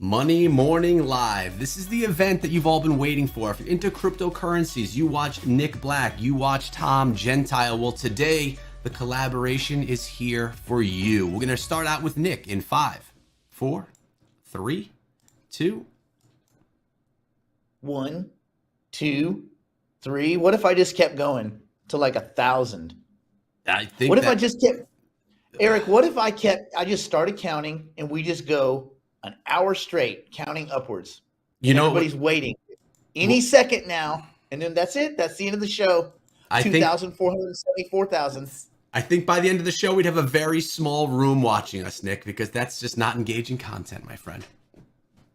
Money Morning Live. This is the event that you've all been waiting for. If you're into cryptocurrencies, you watch Nick Black, you watch Tom Gentile. Well, today, the collaboration is here for you. We're going to start out with Nick in 5, 4, 3, 2. 1, 2, 3. What if I just kept going to like 1,000? I think What if I just kept, Eric, what if I just started counting and we just go an hour straight counting upwards? Everybody's waiting any second now. And then that's it. That's the end of the show. 2,474,000. I think by the end of the show, we'd have a very small room watching us, Nick, because that's just not engaging content, my friend.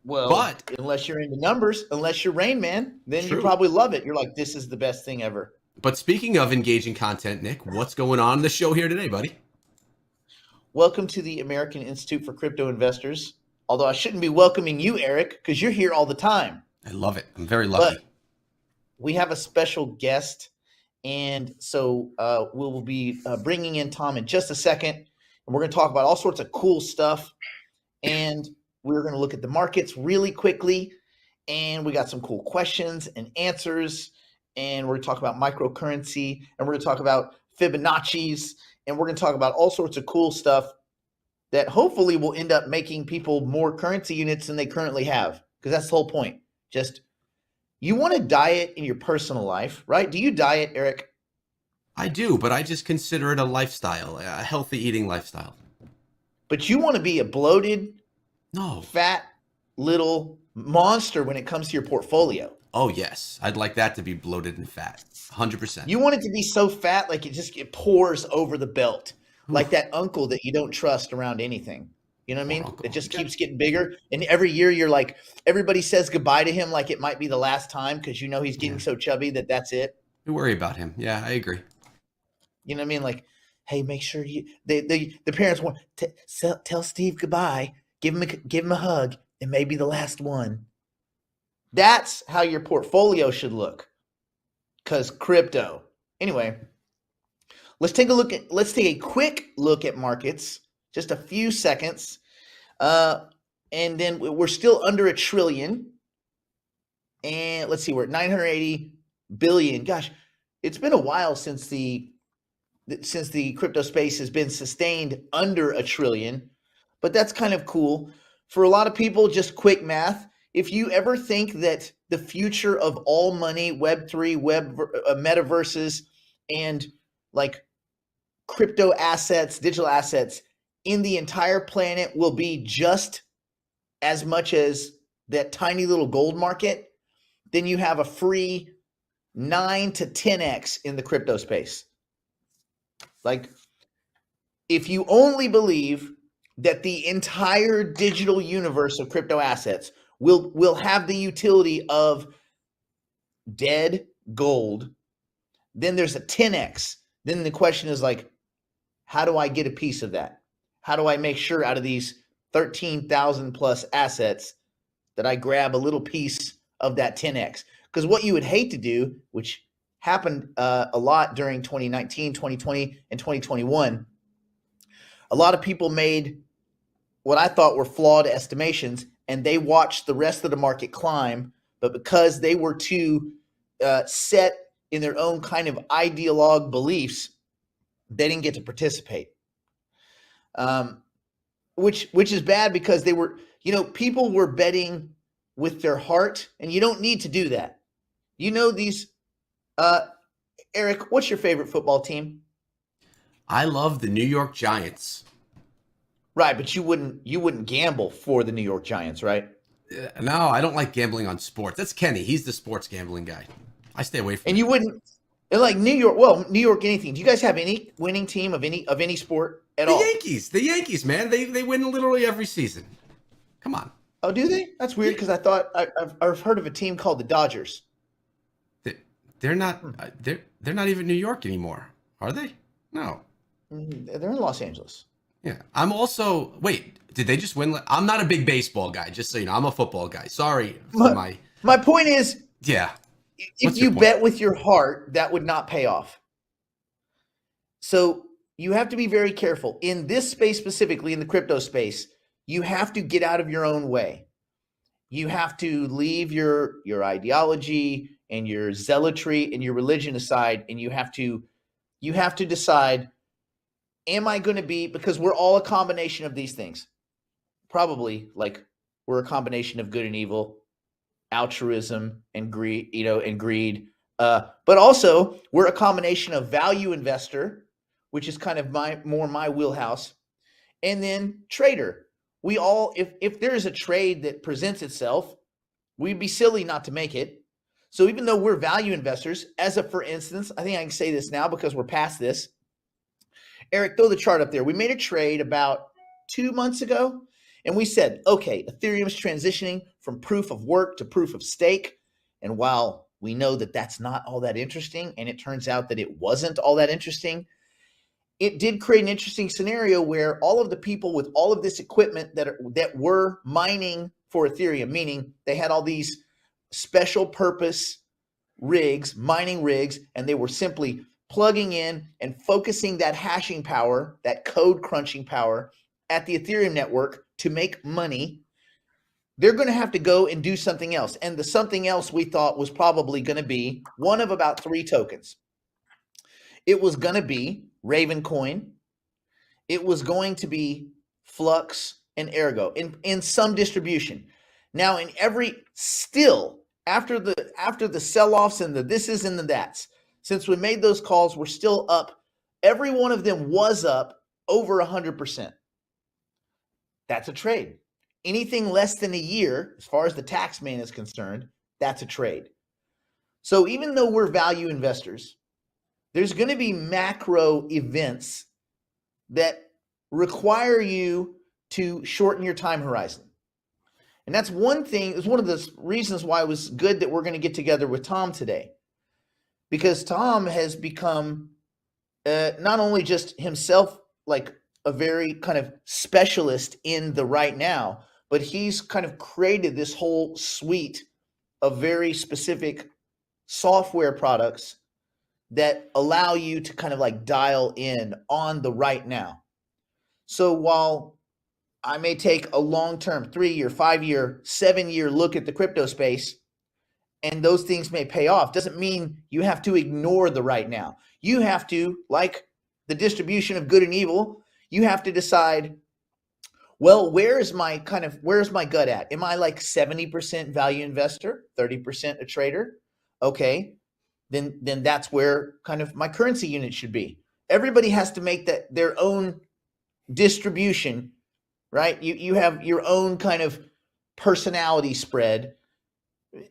Well, unless you're into numbers, unless you're Rain Man, then you probably love it. You're like, this is the best thing ever. But speaking of engaging content, Nick, what's going on in the show here today, buddy? Welcome to the American Institute for Crypto Investors. Although I shouldn't be welcoming you, Eric, because you're here all the time. I love it. I'm very lucky. But we have a special guest, and so we'll be bringing in Tom in just a second, and we're going to talk about all sorts of cool stuff, and we're going to look at the markets really quickly, and we got some cool questions and answers, and we're going to talk about microcurrency, and we're going to talk about Fibonacci's, and we're going to talk about all sorts of cool stuff that hopefully will end up making people more currency units than they currently have, because that's the whole point. Just, you want to diet in your personal life, right? Do you diet, Eric? I do, but I just consider it a lifestyle, a healthy eating lifestyle. But you want to be a bloated, fat little monster when it comes to your portfolio. Oh, yes. I'd like that to be bloated and fat. 100%. You want it to be so fat like it pours over the belt. Like that uncle that you don't trust around anything. You know what I mean? It just keeps getting bigger. And every year you're like, everybody says goodbye to him like it might be the last time because you know he's getting so chubby that's it. You worry about him. Yeah, I agree. You know what I mean? Like, hey, make sure the parents want to tell Steve goodbye. Give him a hug. It may be the last one. That's how your portfolio should look. Because crypto. Anyway. Let's take a quick look at markets, just a few seconds. And then we're still under $1 trillion. And let's see, we're at 980 billion. Gosh, it's been a while since the crypto space has been sustained under $1 trillion, but that's kind of cool. For a lot of people, just quick math. If you ever think that the future of all money, Web3, metaverses, and like crypto assets, digital assets in the entire planet will be just as much as that tiny little gold market, then you have a free 9 to 10x in the crypto space. Like, if you only believe that the entire digital universe of crypto assets will have the utility of dead gold, then there's a 10x. Then the question is like, how do I get a piece of that? How do I make sure out of these 13,000 plus assets that I grab a little piece of that 10x? Because what you would hate to do, which happened a lot during 2019, 2020, and 2021, a lot of people made what I thought were flawed estimations, and they watched the rest of the market climb, but because they were too set in their own kind of ideologue beliefs, they didn't get to participate. Which is bad because they were, people were betting with their heart, and you don't need to do that. These, Eric, what's your favorite football team? I love the New York Giants. Right, but you wouldn't gamble for the New York Giants, right? No, I don't like gambling on sports. That's Kenny. He's the sports gambling guy. I stay away from. And you wouldn't like New York anything. Do you guys have any winning team of any sport at all? The Yankees, man. They win literally every season. Come on. Oh, do they? That's weird because I thought I've heard of a team called the Dodgers. They're not. They're not even New York anymore, are they? No. They're in Los Angeles. Yeah. I'm also. Wait. Did they just win? I'm not a big baseball guy. Just so you know, I'm a football guy. Sorry for my. My point is. Yeah. If you bet with your heart, that would not pay off. So you have to be very careful. In this space specifically, in the crypto space, you have to get out of your own way. You have to leave your ideology and your zealotry and your religion aside, and you have to decide, am I going to be, because we're all a combination of these things. Probably like we're a combination of good and evil, altruism and greed, but also we're a combination of value investor, which is kind of my wheelhouse, and then trader. We all, if there is a trade that presents itself, we'd be silly not to make it. So even though we're value investors, as a for instance, I think I can say this now because we're past this. Eric, throw the chart up there. We made a trade about 2 months ago, and we said, okay, Ethereum's transitioning from proof of work to proof of stake. And while we know that that's not all that interesting, and it turns out that it wasn't all that interesting, it did create an interesting scenario where all of the people with all of this equipment that were mining for Ethereum, meaning they had all these special purpose rigs, mining rigs, and they were simply plugging in and focusing that hashing power, that code crunching power at the Ethereum network to make money. They're going to have to go and do something else. And the something else we thought was probably going to be one of about 3 tokens. It was going to be Raven Coin. It was going to be Flux and Ergo in some distribution. Now, in every still after the sell-offs and the thises and the that's, since we made those calls, we're still up. Every one of them was up over 100%. That's a trade. Anything less than a year, as far as the tax man is concerned, that's a trade. So even though we're value investors, there's going to be macro events that require you to shorten your time horizon. And that's one thing, it's one of the reasons why it was good that we're going to get together with Tom today. Because Tom has become not only just himself like a very kind of specialist in the right now, but he's kind of created this whole suite of very specific software products that allow you to kind of like dial in on the right now. So while I may take a long-term 3-year, 5-year, 7-year look at the crypto space, and those things may pay off, doesn't mean you have to ignore the right now. You have to, like the distribution of good and evil, you have to decide, well, where's my gut at? Am I like 70% value investor, 30% a trader? Okay, then that's where kind of my currency unit should be. Everybody has to make that their own distribution, right? You have your own kind of personality spread,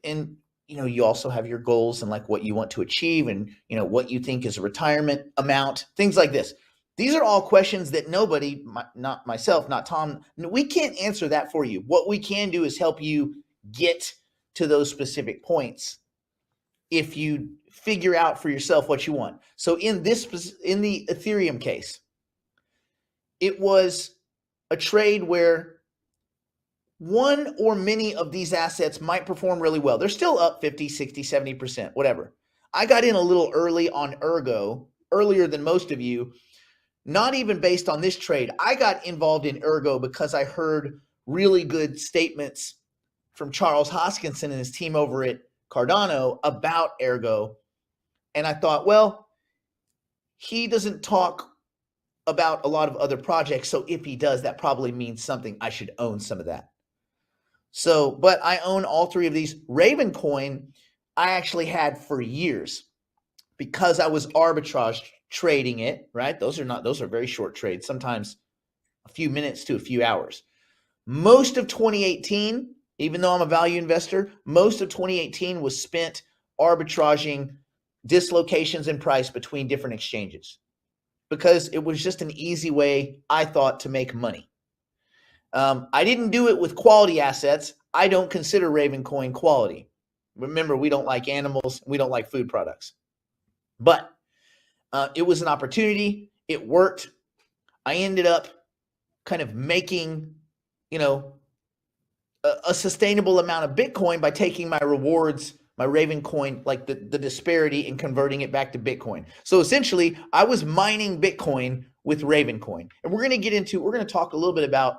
and you also have your goals and like what you want to achieve, and what you think is a retirement amount, things like this. These are all questions that nobody, not myself, not Tom, we can't answer that for you. What we can do is help you get to those specific points if you figure out for yourself what you want. So in the Ethereum case, it was a trade where one or many of these assets might perform really well. They're still up 50, 60, 70%, whatever. I got in a little early on Ergo, earlier than most of you, not even based on this trade. I got involved in Ergo because I heard really good statements from Charles Hoskinson and his team over at Cardano about Ergo. And I thought, well, he doesn't talk about a lot of other projects. So if he does, that probably means something. I should own some of that. So, but I own all 3 of these. Raven Coin, I actually had for years because I was arbitrage trading it, right? Those are very short trades, sometimes a few minutes to a few hours. Most of 2018, even though I'm a value investor, most of 2018 was spent arbitraging dislocations in price between different exchanges because it was just an easy way, I thought, to make money. I didn't do it with quality assets. I don't consider Raven Coin quality. Remember, we don't like animals. We don't like food products. But it was an opportunity. It worked. I ended up kind of making, a sustainable amount of Bitcoin by taking my rewards, my Raven Coin, like the disparity, and converting it back to Bitcoin. So essentially, I was mining Bitcoin with Raven Coin. And we're going to talk a little bit about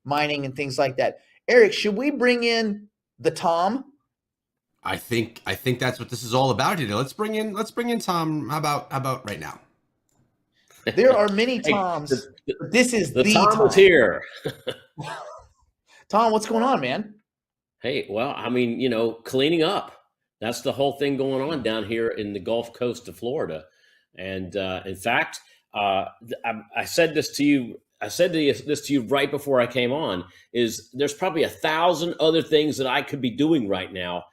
mining and things like that. Eric, should we bring in the Tom? I think that's what this is all about here. Let's bring in Tom. How about right now? There are many Hey, Toms, but this is the the Tom Tom. is here. Tom, what's going on, man? Hey, well, I mean, you know, cleaning up. That's the whole thing going on down here in the Gulf Coast of Florida. And in fact, I said this to you. I said this to you right before I came on. Is there's probably 1,000 other things that I could be doing right now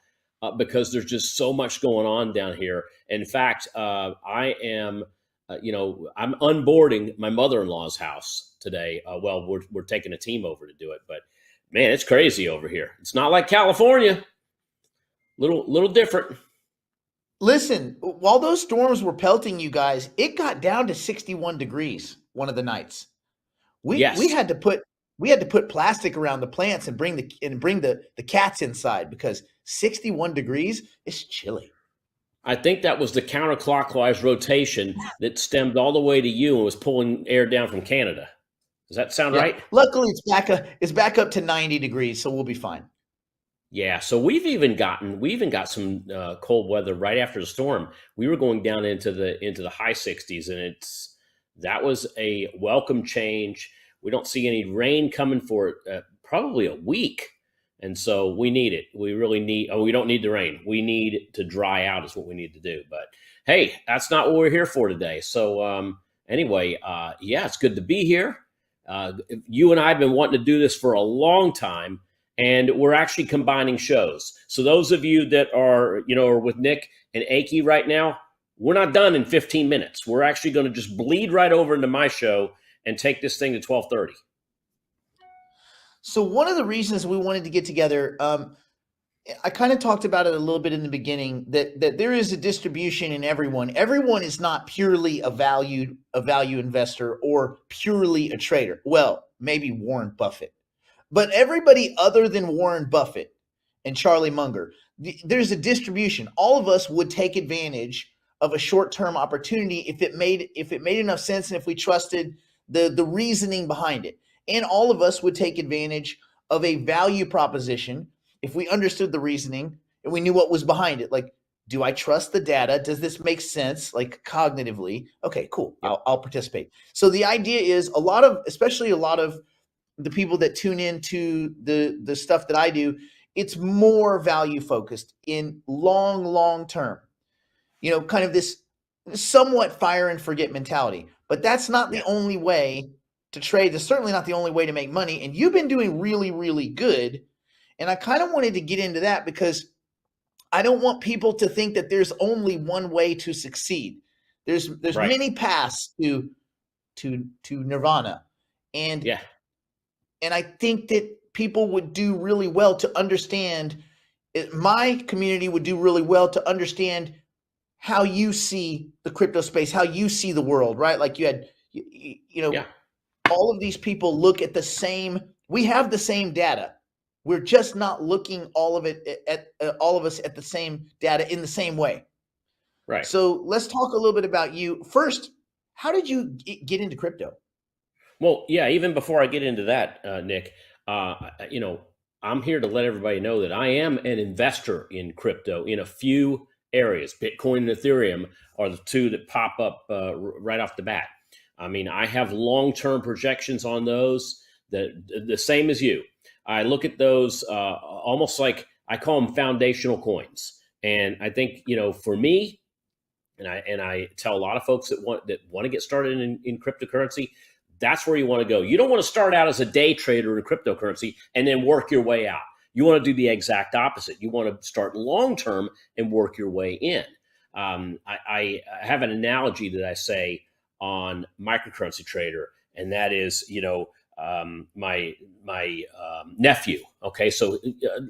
because there's just so much going on down here. In fact, I am. I'm unboarding my mother-in-law's house today. Well, we're taking a team over to do it, but man, it's crazy over here. It's not like California. Little different. Listen, while those storms were pelting you guys, it got down to 61 degrees one of the nights. We had to put plastic around the plants and bring the cats inside because 61 degrees is chilly. I think that was the counterclockwise rotation that stemmed all the way to you and was pulling air down from Canada. Does that sound right? Luckily, it's back up to 90 degrees, so we'll be fine. Yeah. So we even got some cold weather right after the storm. We were going down into the high 60s, and that was a welcome change. We don't see any rain coming for probably a week. And so we need it. We really need, we don't need the rain. We need to dry out is what we need to do. But hey, that's not what we're here for today. So anyway, yeah, it's good to be here. You and I have been wanting to do this for a long time, and we're actually combining shows. So those of you that are with Nick and AICI right now, we're not done in 15 minutes. We're actually going to just bleed right over into my show and take this thing to 12:30. So one of the reasons we wanted to get together, I kind of talked about it a little bit in the beginning, that there is a distribution in everyone. Everyone is not purely a value investor or purely a trader. Well, maybe Warren Buffett. But everybody other than Warren Buffett and Charlie Munger, there's a distribution. All of us would take advantage of a short-term opportunity if it made enough sense and if we trusted the reasoning behind it. And all of us would take advantage of a value proposition if we understood the reasoning and we knew what was behind it. Like, do I trust the data? Does this make sense, like cognitively? Okay, cool. I'll participate. So the idea is especially a lot of the people that tune into the stuff that I do, it's more value focused in long term. Kind of this somewhat fire and forget mentality. But that's not the only way to trade. That's certainly not the only way to make money. And you've been doing really, really good. And I kind of wanted to get into that because I don't want people to think that there's only one way to succeed. There's right. Many paths to nirvana. And I think that people would do really well to understand, my community would do really well to understand how you see the crypto space, how you see the world, right? Like you had, all of these people look at the same, we have the same data. We're just not looking all of us at the same data in the same way. Right. So let's talk a little bit about you. First, how did you get into crypto? Well, yeah, even before I get into that, Nick, I'm here to let everybody know that I am an investor in crypto in a few areas. Bitcoin and Ethereum are the two that pop up right off the bat. I mean, I have long-term projections on those, the same as you. I look at those almost like I call them foundational coins. And I think, for me, and I tell a lot of folks that want to get started in cryptocurrency, that's where you want to go. You don't want to start out as a day trader in cryptocurrency and then work your way out. You want to do the exact opposite. You want to start long-term and work your way in. I have an analogy that I say on Microcurrency Trader, and that is, my nephew. Okay, so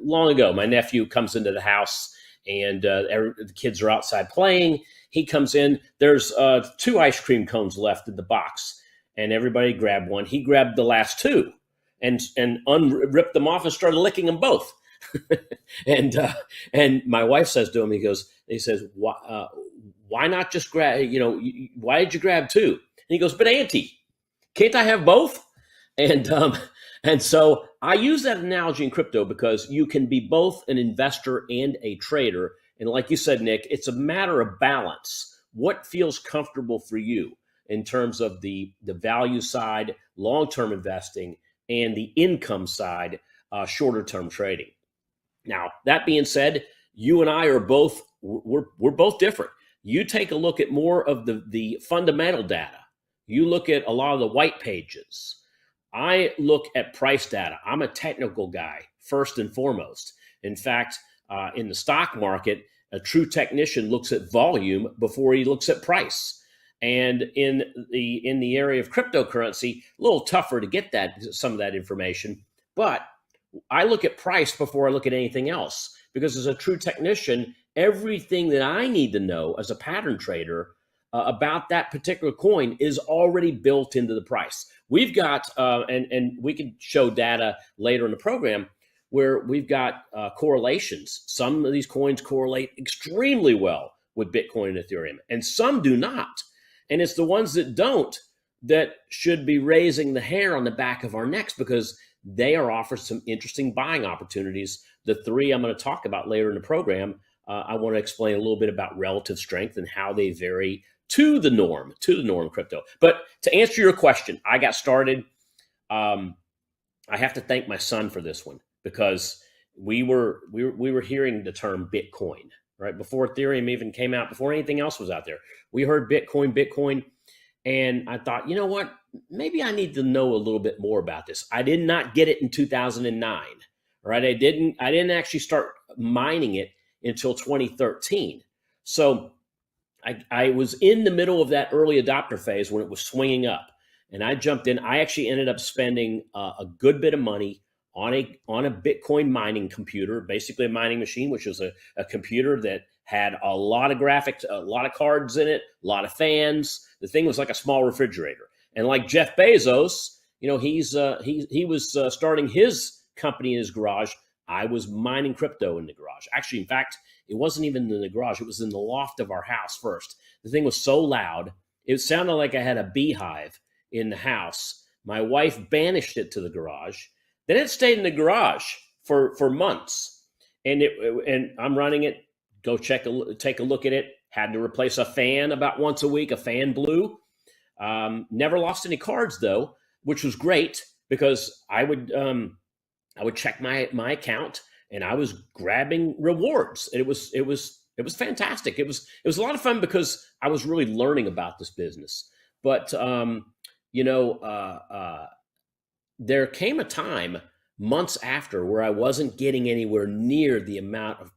long ago, my nephew comes into the house, and the kids are outside playing. He comes in. There's 2 ice cream cones left in the box, and everybody grabbed one. He grabbed the last 2, and ripped them off and started licking them both. And my wife says to him, he says, why not just grab, why did you grab 2? And he goes, but Auntie, can't I have both? And so I use that analogy in crypto because you can be both an investor and a trader. And like you said, Nick, it's a matter of balance. What feels comfortable for you in terms of the value side, long-term investing, and the income side, shorter-term trading. Now, that being said, you and I are both, we're both different. You take a look at more of the fundamental data. You look at a lot of the white pages. I look at price data. I'm a technical guy, first and foremost. In fact, in the stock market, a true technician looks at volume before he looks at price. And in the area of cryptocurrency, a little tougher to get some of that information. But I look at price before I look at anything else, because as a true technician, everything that I need to know as a pattern trader about that particular coin is already built into the price. We've got, and we can show data later in the program, where we've got correlations. Some of these coins correlate extremely well with Bitcoin and Ethereum, and some do not. And it's the ones that don't that should be raising the hair on the back of our necks, because they are offered some interesting buying opportunities. The three I'm going to talk about later in the program, I want to explain a little bit about relative strength and how they vary to the norm crypto. But to answer your question, I got started. I have to thank my son for this one, because we were hearing the term Bitcoin, right? Before Ethereum even came out, before anything else was out there. We heard Bitcoin. And I thought, you know what? Maybe I need to know a little bit more about this. I did not get it in 2009, right? I didn't actually start mining it until 2013. So I was in the middle of that early adopter phase when it was swinging up, and I jumped in. I actually ended up spending a good bit of money on a Bitcoin mining computer, basically a mining machine, which was a computer that had a lot of graphics, a lot of cards in it, a lot of fans. The thing was like a small refrigerator. And like Jeff Bezos, he was starting his company in his garage. I was mining crypto in the garage. Actually, in fact, it wasn't even in the garage. It was in the loft of our house first. The thing was so loud, it sounded like I had a beehive in the house. My wife banished it to the garage. Then it stayed in the garage for months. And I'm running it. Go take a look at it. Had to replace a fan about once a week. A fan blew. Never lost any cards though, which was great, because I would check my account and I was grabbing rewards. And it was fantastic. It was a lot of fun because I was really learning about this business. But there came a time months after where I wasn't getting anywhere near the amount of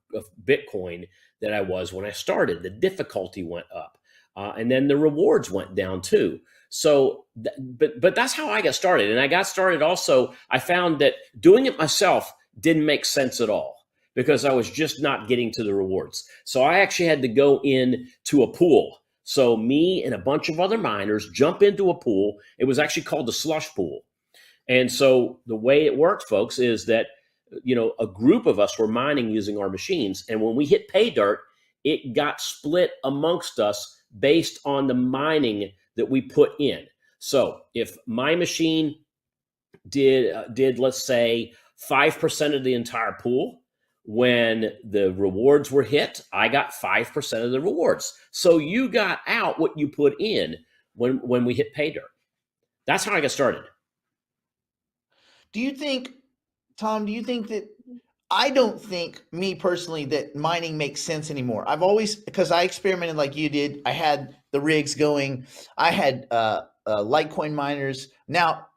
Bitcoin that I was when I started. The difficulty went up, and then the rewards went down too. So, but that's how I got started. And I got started also, I found that doing it myself didn't make sense at all, because I was just not getting to the rewards. So I actually had to go in to a pool. So me and a bunch of other miners jump into a pool. It was actually called the slush pool. And so the way it worked, folks, is that, a group of us were mining using our machines. And when we hit pay dirt, it got split amongst us based on the mining that we put in. So if my machine did let's say 5% of the entire pool, when the rewards were hit, I got 5% of the rewards. So you got out what you put in when we hit pay dirt. That's how I got started. Do you think, Tom, that I don't think, me personally, that mining makes sense anymore. I've always, because I experimented like you did. I had the rigs going. I had Litecoin miners. Now,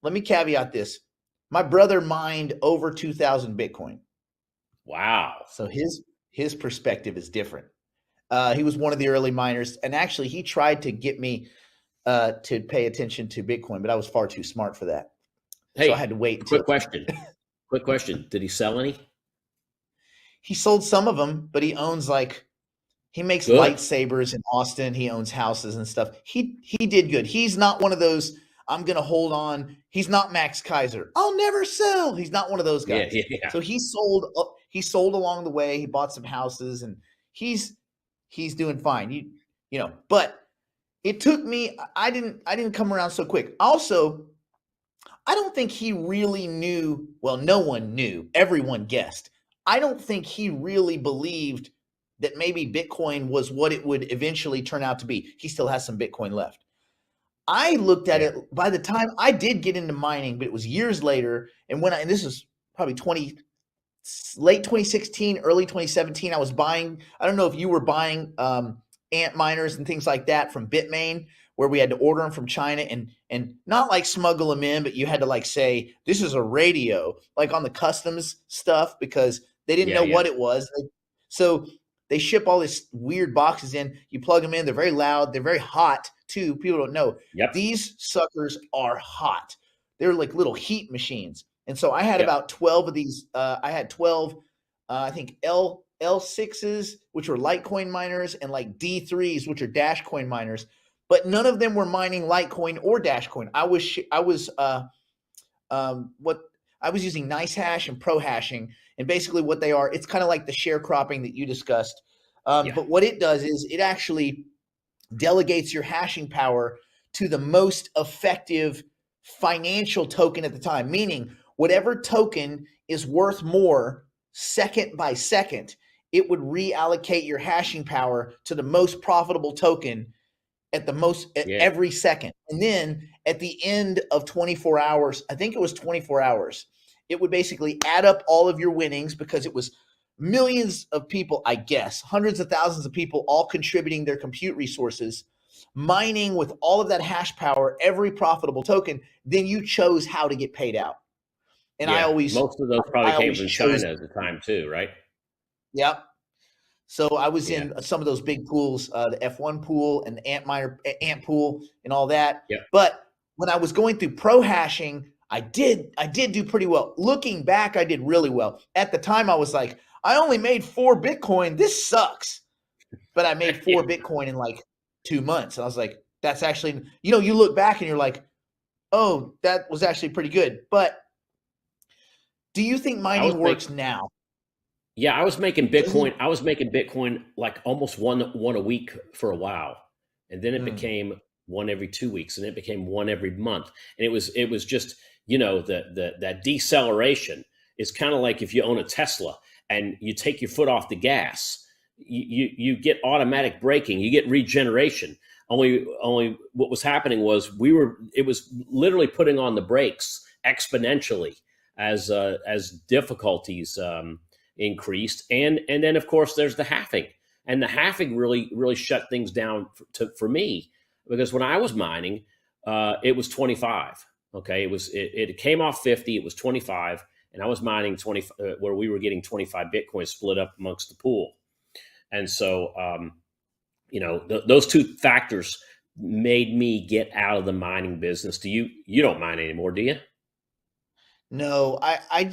let me caveat this. My brother mined over 2,000 Bitcoin. Wow. So his perspective is different. He was one of the early miners, and actually he tried to get me to pay attention to Bitcoin, but I was far too smart for that. Hey, so I had to wait. Quick question. Did he sell any? He sold some of them, but he owns he makes good. lightsabers in Austin. He owns houses and stuff. He did good. He's not one of those, I'm going to hold on. He's not Max Kaiser. I'll never sell. He's not one of those guys. Yeah. So he sold along the way. He bought some houses, and he's doing fine. But it took me, I didn't come around so quick. Also, I don't think he really knew. Well, no one knew. Everyone guessed. I don't think he really believed that maybe Bitcoin was what it would eventually turn out to be. He still has some Bitcoin left. I looked at it by the time I did get into mining, but it was years later. And and this is probably late 2016, early 2017, I was buying, I don't know if you were buying ant miners and things like that from Bitmain, where we had to order them from China and not like smuggle them in, but you had to like say, this is a radio, like on the customs stuff, because they didn't know what it was. So they ship all this weird boxes in, you plug them in, they're very loud, they're very hot too. People don't know. These suckers are hot. They're like little heat machines. And so I had about 12 of these. I had 12, I think L6s, which were Litecoin miners, and like D3s, which are Dashcoin miners. But none of them were mining Litecoin or Dashcoin. I was using Nice Hash and Pro Hashing, and basically what they are, it's kind of like the sharecropping that you discussed. But what it does is it actually delegates your hashing power to the most effective financial token at the time, meaning whatever token is worth more second by second, it would reallocate your hashing power to the most profitable token at the most every second. And then at the end of 24 hours, I think it was 24 hours, it would basically add up all of your winnings, because it was millions of people, I guess, hundreds of thousands of people all contributing their compute resources, mining with all of that hash power, every profitable token. Then you chose how to get paid out. And most of those probably came from China at the time too, right? Yep. So I was in some of those big pools, the F1 pool and the Ant pool and all that. But when I was going through pro hashing, I did do pretty well. Looking back, I did really well. At the time, I was like, I only made 4 Bitcoin. This sucks. But I made 4 Bitcoin in like 2 months. And I was like, that's actually, you look back and you're like, oh, that was actually pretty good. But do you think mining works now? Yeah, I was making Bitcoin. I was making Bitcoin like almost one a week for a while, and then it became one every 2 weeks, and it became one every month. And it was just that deceleration is kind of like if you own a Tesla and you take your foot off the gas, you get automatic braking, you get regeneration. Only what was happening was it was literally putting on the brakes exponentially as difficulties increased, and then of course there's the halving, and the halving really shut things down for me, because when I was mining, it was 25. Okay, it came off 50, it was 25, and I was mining 20, where we were getting 25 Bitcoin split up amongst the pool, and so those two factors made me get out of the mining business. You don't mine anymore, do you? No, I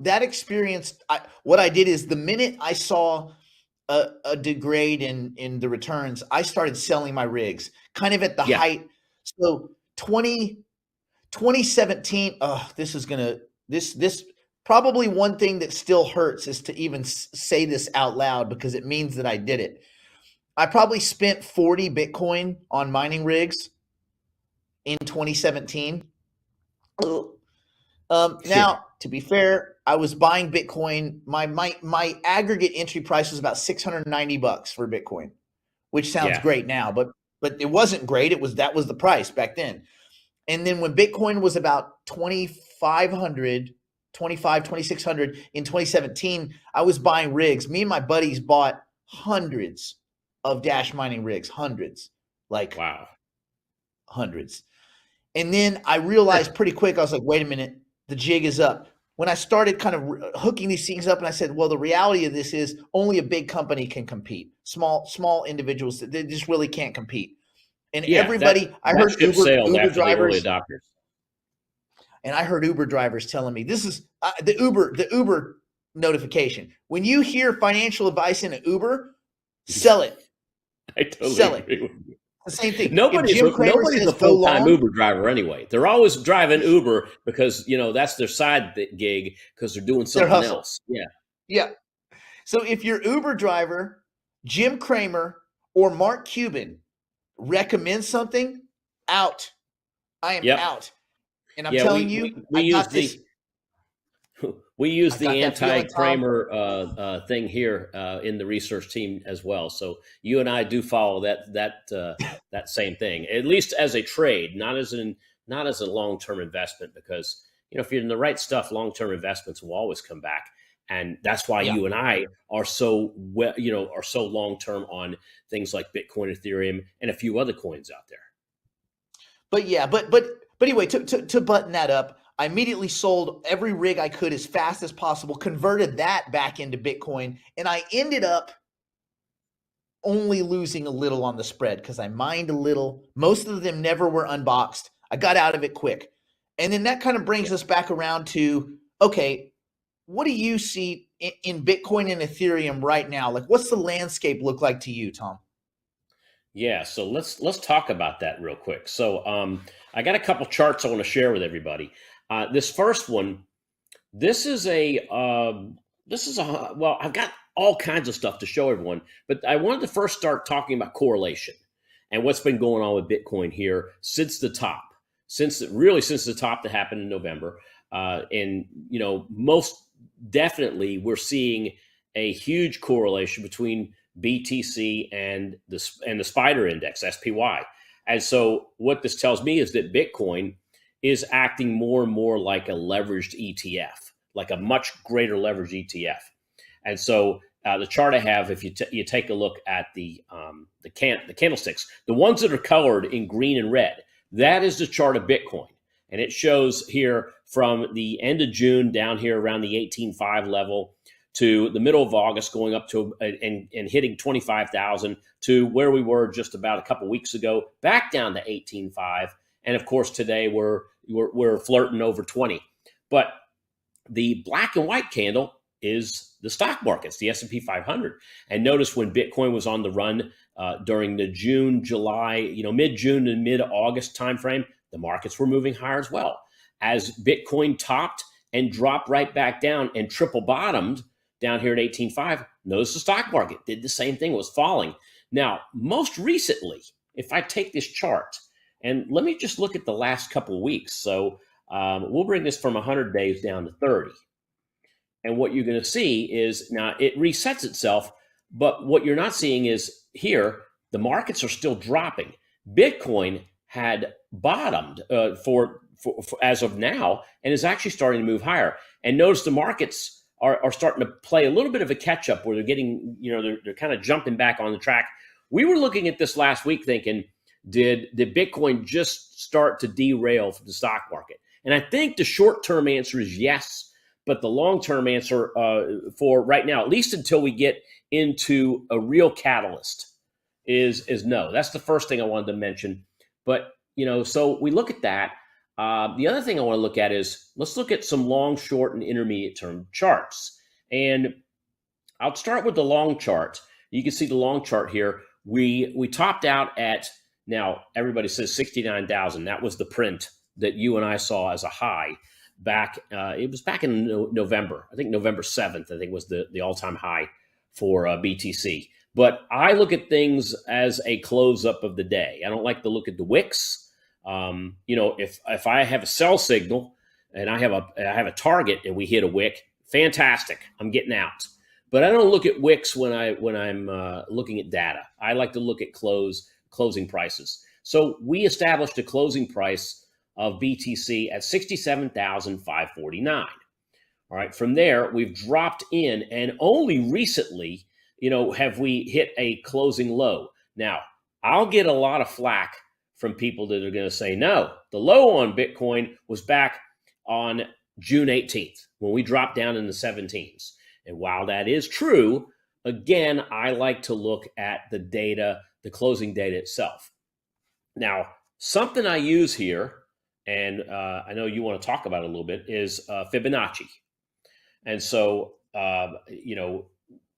that experience. What I did is the minute I saw a degrade in the returns, I started selling my rigs kind of at the height. So 2017. This probably one thing that still hurts is to even say this out loud, because it means that I did it. I probably spent 40 Bitcoin on mining rigs in 2017. Now, to be fair, I was buying Bitcoin. My aggregate entry price was about $690 for Bitcoin, which sounds great now, but it wasn't great. That was the price back then. And then when Bitcoin was about 2,600 in 2017, I was buying rigs. Me and my buddies bought hundreds of Dash mining rigs, hundreds. And then I realized pretty quick, I was like, wait a minute, the jig is up. When I started kind of hooking these things up, and I said, well, the reality of this is only a big company can compete. Small individuals, they just really can't compete. And everybody, I heard Uber drivers, and I heard Uber drivers telling me, this is the Uber notification. When you hear financial advice in an Uber, sell it. I totally agree with you. The same thing. Nobody's a full-time Uber driver anyway. They're always driving Uber because, that's their side gig, because they're doing something else. Yeah. So if your Uber driver, Jim Cramer or Mark Cuban recommends something, out. I am out. And I'm telling you, I got this. We use I the got that feeling, Tom. anti-Kramer thing here in the research team as well. So you and I do follow that same thing, at least as a trade, not as a long-term investment, because if you're in the right stuff, long-term investments will always come back. And that's why you and I are so long-term on things like Bitcoin, Ethereum, and a few other coins out there. But anyway, to button that up, I immediately sold every rig I could as fast as possible, converted that back into Bitcoin, and I ended up only losing a little on the spread because I mined a little. Most of them never were unboxed. I got out of it quick. And then that kind of brings us back around to, okay, what do you see in Bitcoin and Ethereum right now? Like, what's the landscape look like to you, Tom? Yeah, so let's talk about that real quick. So I got a couple charts I want to share with everybody. This first one, this is well, I've got all kinds of stuff to show everyone, but I wanted to first start talking about correlation and what's been going on with Bitcoin here since the top that happened in November. And most definitely we're seeing a huge correlation between BTC and the SPDR index, SPY. And so what this tells me is that Bitcoin is acting more and more like a leveraged ETF, like a much greater leveraged ETF. And so the chart I have, if you take a look at the candlesticks, the ones that are colored in green and red, that is the chart of Bitcoin. And it shows here from the end of June down here around the 18.5 level to the middle of August, going up to and hitting 25,000 to where we were just about a couple weeks ago, back down to 18.5. And of course, today we're flirting over 20. But the black and white candle is the stock markets, the S&P 500. And notice when Bitcoin was on the run during the June, July, mid-June and mid-August timeframe, the markets were moving higher as well. As Bitcoin topped and dropped right back down and triple bottomed down here at 18.5, notice the stock market did the same thing, was falling. Now, most recently, if I take this chart, and let me just look at the last couple of weeks. So we'll bring this from 100 days down to 30. And what you're going to see is, now it resets itself, but what you're not seeing is here, the markets are still dropping. Bitcoin had bottomed for as of now and is actually starting to move higher. And notice the markets are starting to play a little bit of a catch up where they're getting, they're kind of jumping back on the track. We were looking at this last week thinking, did Bitcoin just start to derail from the stock market? And I think the short-term answer is yes, but the long-term answer for right now, at least until we get into a real catalyst, is no. That's the first thing I wanted to mention. But, so we look at that. The other thing I want to look at is, let's look at some long, short, and intermediate term charts. And I'll start with the long chart. You can see the long chart here. We topped out at, now everybody says 69,000. That was the print that you and I saw as a high back. It was back in November. I think November 7th, I think was the all-time high for BTC. But I look at things as a close up of the day. I don't like to look at the wicks. If I have a sell signal and I have a target and we hit a wick, fantastic, I'm getting out. But I don't look at wicks when I'm looking at data. I like to look at closing prices. So we established a closing price of BTC at 67,549. All right. From there, we've dropped in, and only recently, have we hit a closing low. Now, I'll get a lot of flack from people that are going to say, no, the low on Bitcoin was back on June 18th when we dropped down in the 17s. And while that is true, again, I like to look at the data, the closing data itself. Now, something I use here, and I know you want to talk about it a little bit, is Fibonacci. And so,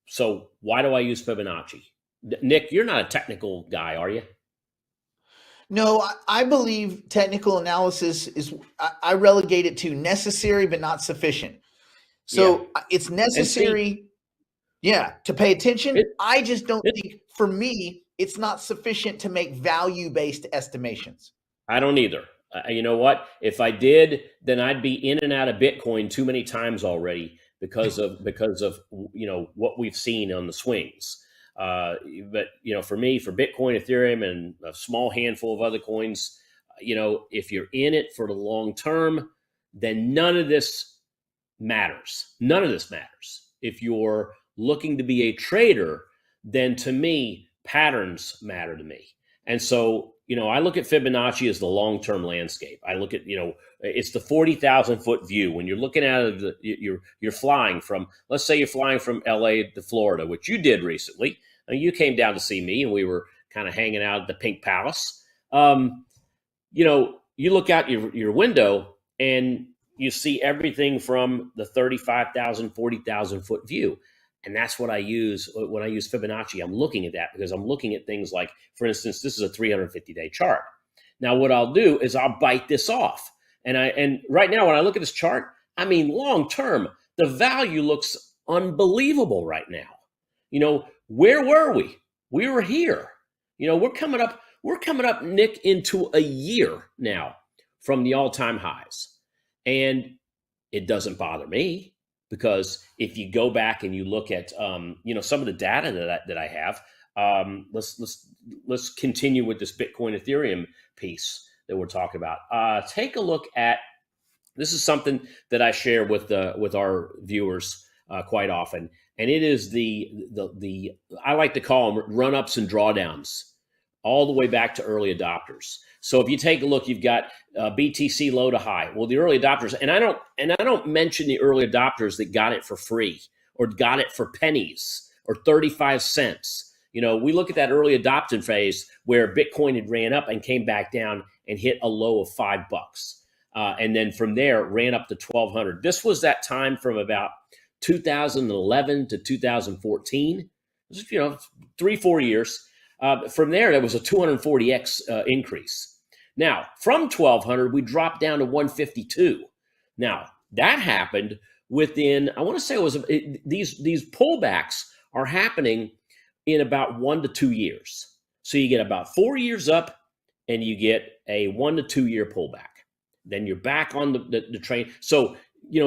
so why do I use Fibonacci? Nick, you're not a technical guy, are you? No, I believe technical analysis is, I relegate it to necessary but not sufficient. So it's necessary, to pay attention. I just don't think, for me, it's not sufficient to make value-based estimations. I don't either. You know what? If I did, then I'd be in and out of Bitcoin too many times already because of what we've seen on the swings. But for me, for Bitcoin, Ethereum, and a small handful of other coins, if you're in it for the long term, then none of this matters. None of this matters. If you're looking to be a trader, then to me, patterns matter to me. And so, I look at Fibonacci as the long-term landscape. I look at, it's the 40,000 foot view. When you're looking at it, you're flying from, let's say you're flying from LA to Florida, which you did recently. You came down to see me and we were kind of hanging out at the Pink Palace. You look out your window and you see everything from the 35,000, 40,000 foot view. And that's what I use when I use Fibonacci. I'm looking at that because I'm looking at things like, for instance, this is a 350-day chart. Now, what I'll do is I'll bite this off. And right now, when I look at this chart, long term, the value looks unbelievable right now. Where were we? We were here. We're coming up, Nick, into a year now from the all-time highs. And it doesn't bother me. Because if you go back and you look at some of the data that I have, let's continue with this Bitcoin Ethereum piece that we're talking about. Take a look at, this is something that I share with our viewers quite often, and it is the I like to call them run-ups and drawdowns, all the way back to early adopters. So if you take a look, you've got BTC low to high. Well, the early adopters, and I don't mention the early adopters that got it for free or got it for pennies or 35 cents. We look at that early adoption phase where Bitcoin had ran up and came back down and hit a low of $5. And then from there ran up to 1,200. This was that time from about 2011 to 2014. This was, 3-4 years. From there was a 240x increase. Now, from 1,200, we dropped down to 152. Now, that happened within, I want to say these pullbacks are happening in about 1 to 2 years. So you get about 4 years up and you get a 1 to 2 year pullback. Then you're back on the train. So,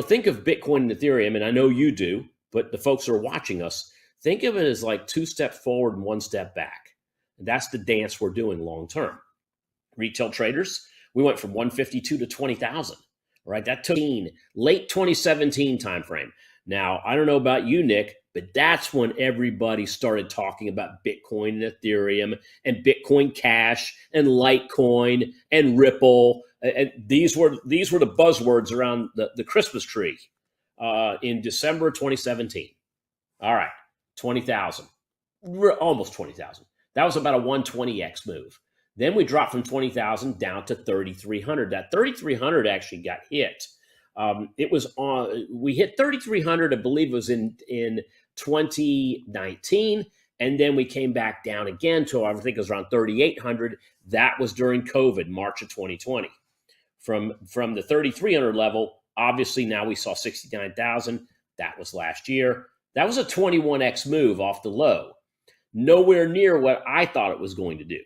think of Bitcoin and Ethereum, and I know you do, but the folks who are watching us, think of it as like 2 steps forward and 1 step back. That's the dance we're doing long term. Retail traders, we went from 152 to 20,000, right? That took late 2017 timeframe. Now, I don't know about you, Nick, but that's when everybody started talking about Bitcoin and Ethereum and Bitcoin Cash and Litecoin and Ripple. And these were the buzzwords around the Christmas tree in December 2017. All right, 20,000, almost 20,000. That was about a 120x move. Then we dropped from 20,000 down to 3,300. That 3,300 actually got hit. We hit 3,300, I believe it was in 2019. And then we came back down again to, I think it was around 3,800. That was during COVID, March of 2020. From the 3,300 level, obviously now we saw 69,000. That was last year. That was a 21x move off the low. Nowhere near what I thought it was going to do.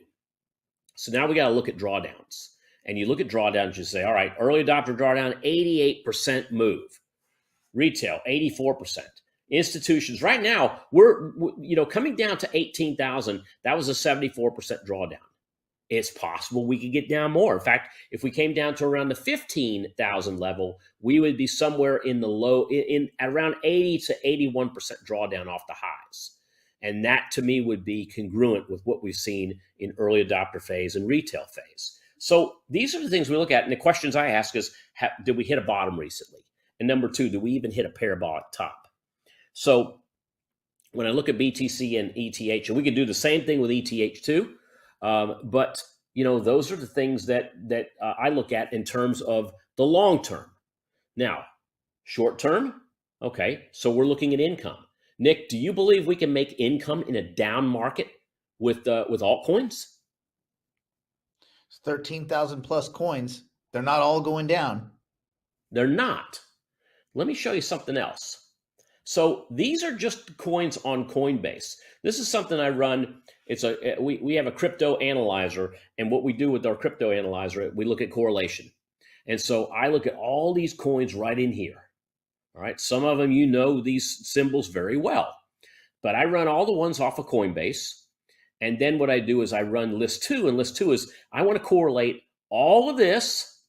So now we got to look at drawdowns. And you look at drawdowns, you say, all right, early adopter drawdown, 88% move. Retail, 84%. Institutions, right now, we're coming down to 18,000. That was a 74% drawdown. It's possible we could get down more. In fact, if we came down to around the 15,000 level, we would be somewhere in the low, in around 80 to 81% drawdown off the highs. And that, to me, would be congruent with what we've seen in early adopter phase and retail phase. So these are the things we look at. And the questions I ask is, did we hit a bottom recently? And number two, do we even hit a parabolic top? So when I look at BTC and ETH, and we could do the same thing with ETH too, but those are the things that I look at in terms of the long term. Now, short term, okay, so we're looking at income. Nick, do you believe we can make income in a down market with altcoins? 13,000 plus coins. They're not all going down. They're not. Let me show you something else. So these are just coins on Coinbase. This is something I run. We have a crypto analyzer, and what we do with our crypto analyzer, we look at correlation. And so I look at all these coins right in here. All right. Some of them, these symbols very well, but I run all the ones off of Coinbase. And then what I do is I run list 2, and list 2 is I want to correlate all of this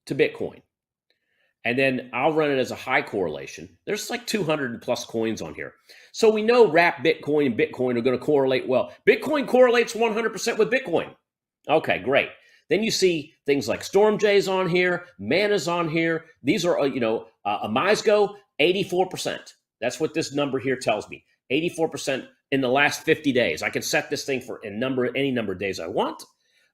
to Bitcoin. And then I'll run it as a high correlation. There's like 200 plus coins on here. So we know wrap Bitcoin and Bitcoin are going to correlate well. Bitcoin correlates 100% with Bitcoin. Okay, great. Then you see things like Stormjay's on here, Mana's on here. These are, a MySgo, 84%. That's what this number here tells me. 84% in the last 50 days. I can set this thing for any number of days I want.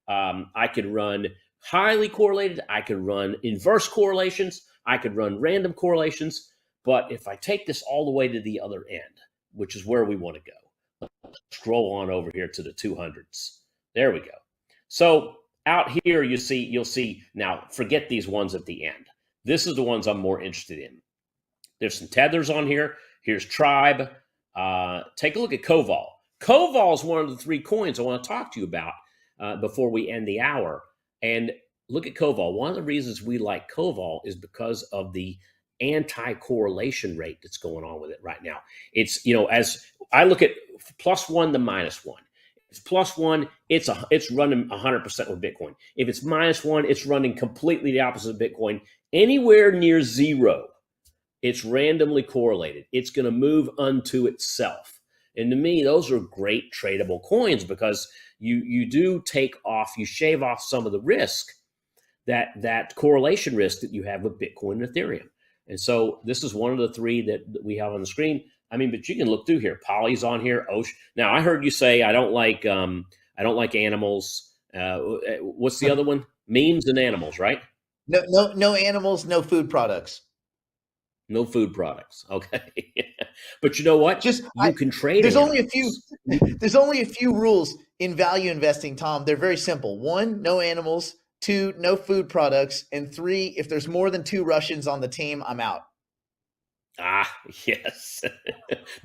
I could run highly correlated. I could run inverse correlations. I could run random correlations. But if I take this all the way to the other end, which is where we want to go, let's scroll on over here to the 200s. There we go. So out here, you'll see, now forget these ones at the end. This is the ones I'm more interested in. There's some tethers on here. Here's Tribe. Take a look at Koval. Koval is one of the 3 coins I want to talk to you about before we end the hour. And look at Koval. One of the reasons we like Koval is because of the anti-correlation rate that's going on with it right now. It's, as I look at +1 to -1. If it's +1, it's running 100% with Bitcoin. If it's -1, it's running completely the opposite of Bitcoin. Anywhere near 0, it's randomly correlated. It's going to move unto itself. And to me, those are great tradable coins because you do you shave off some of the risk, that correlation risk that you have with Bitcoin and Ethereum. And so this is one of the 3 that we have on the screen. I mean, but you can look through here. Poly's on here. Ocean. Now, I heard you say I don't like animals. What's the other one? Memes and animals, right? No animals, no food products. No food products. Okay. But you know what? You can trade. There's only a few rules in value investing, Tom. They're very simple. 1, no animals. 2, no food products. And 3, if there's more than 2 Russians on the team, I'm out. Ah, yes.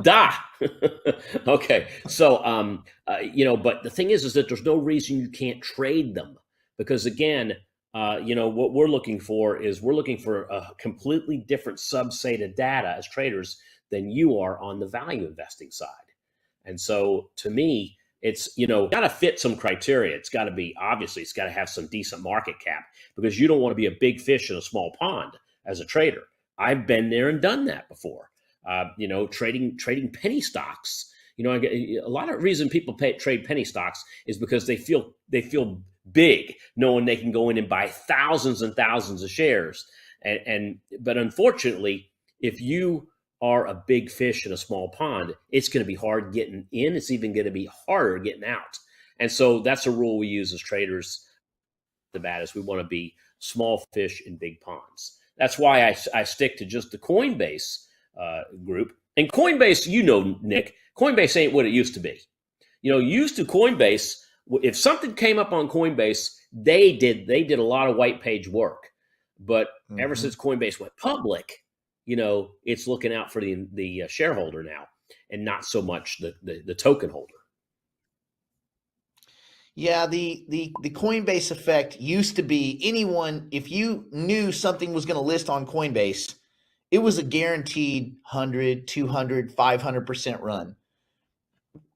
Da. Okay. So, but the thing is that there's no reason you can't trade them because again, what we're looking for a completely different subset of data as traders than you are on the value investing side. And so to me, it's, got to fit some criteria. It's got to have some decent market cap because you don't want to be a big fish in a small pond as a trader. I've been there and done that before. Trading penny stocks. A lot of reason people trade penny stocks is because they feel big, knowing they can go in and buy thousands and thousands of shares. But unfortunately, if you are a big fish in a small pond, it's going to be hard getting in. It's even going to be harder getting out. And so that's a rule we use as traders. The bad is we want to be small fish in big ponds. That's why I stick to just the Coinbase group. And Coinbase, Nick, Coinbase ain't what it used to be. Used to Coinbase, if something came up on Coinbase, they did a lot of white page work. But ever since Coinbase went public, it's looking out for the shareholder now and not so much the token holder. Yeah, the Coinbase effect used to be anyone, if you knew something was going to list on Coinbase, it was a guaranteed 100, 200, 500% run.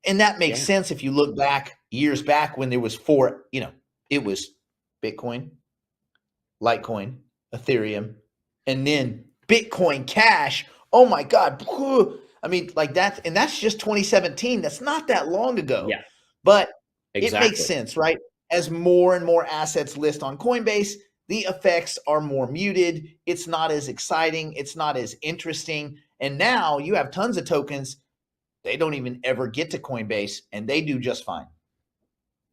And that makes sense if you look back years back when there was it was Bitcoin, Litecoin, Ethereum, and then Bitcoin Cash. Oh my God. I mean, like that. And that's just 2017. That's not that long ago. Yeah. But exactly. It makes sense, right? As more and more assets list on Coinbase, the effects are more muted. It's not as exciting. It's not as interesting. And now you have tons of tokens. They don't even ever get to Coinbase, and they do just fine.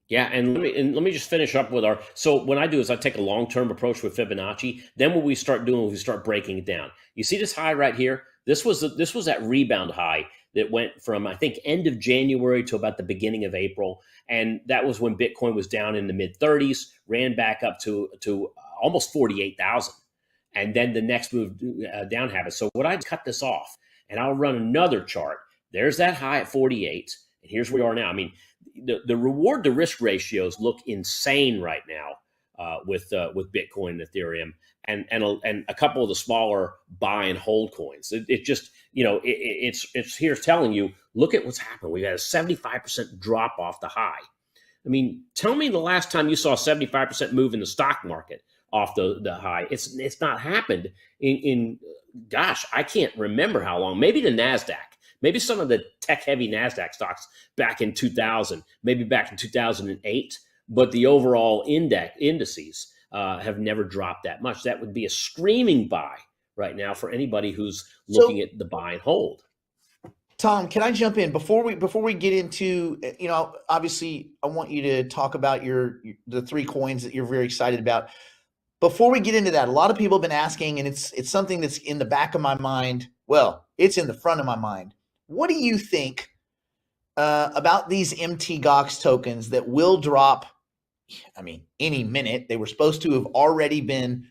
Yeah, and let me just finish up with so what I do is I take a long-term approach with Fibonacci. Then what we start doing is we start breaking it down. You see this high right here? This was that rebound high that went from, I think, end of January to about the beginning of April. And that was when Bitcoin was down in the mid-30s, ran back up to almost 48,000. And then the next move down happened. So what I cut this off. And I'll run another chart. There's that high at 48. And here's where we are now. I mean, the reward to risk ratios look insane right now with Bitcoin and Ethereum and a couple of the smaller buy and hold coins. It just, it's here telling you, look at what's happened. We've had a 75% drop off the high. I mean, tell me the last time you saw a 75% move in the stock market off the high. It's not happened in gosh, I can't remember how long. Maybe the NASDAQ. Maybe some of the tech-heavy NASDAQ stocks back in 2000, maybe back in 2008, but the overall indices have never dropped that much. That would be a screaming buy right now for anybody who's looking at the buy and hold. Tom, can I jump in before we get into, obviously I want you to talk about the 3 coins that you're very excited about. Before we get into that, a lot of people have been asking, and it's something that's in the back of my mind. Well, it's in the front of my mind. What do you think about these MTGOX tokens that will drop, any minute? They were supposed to have already been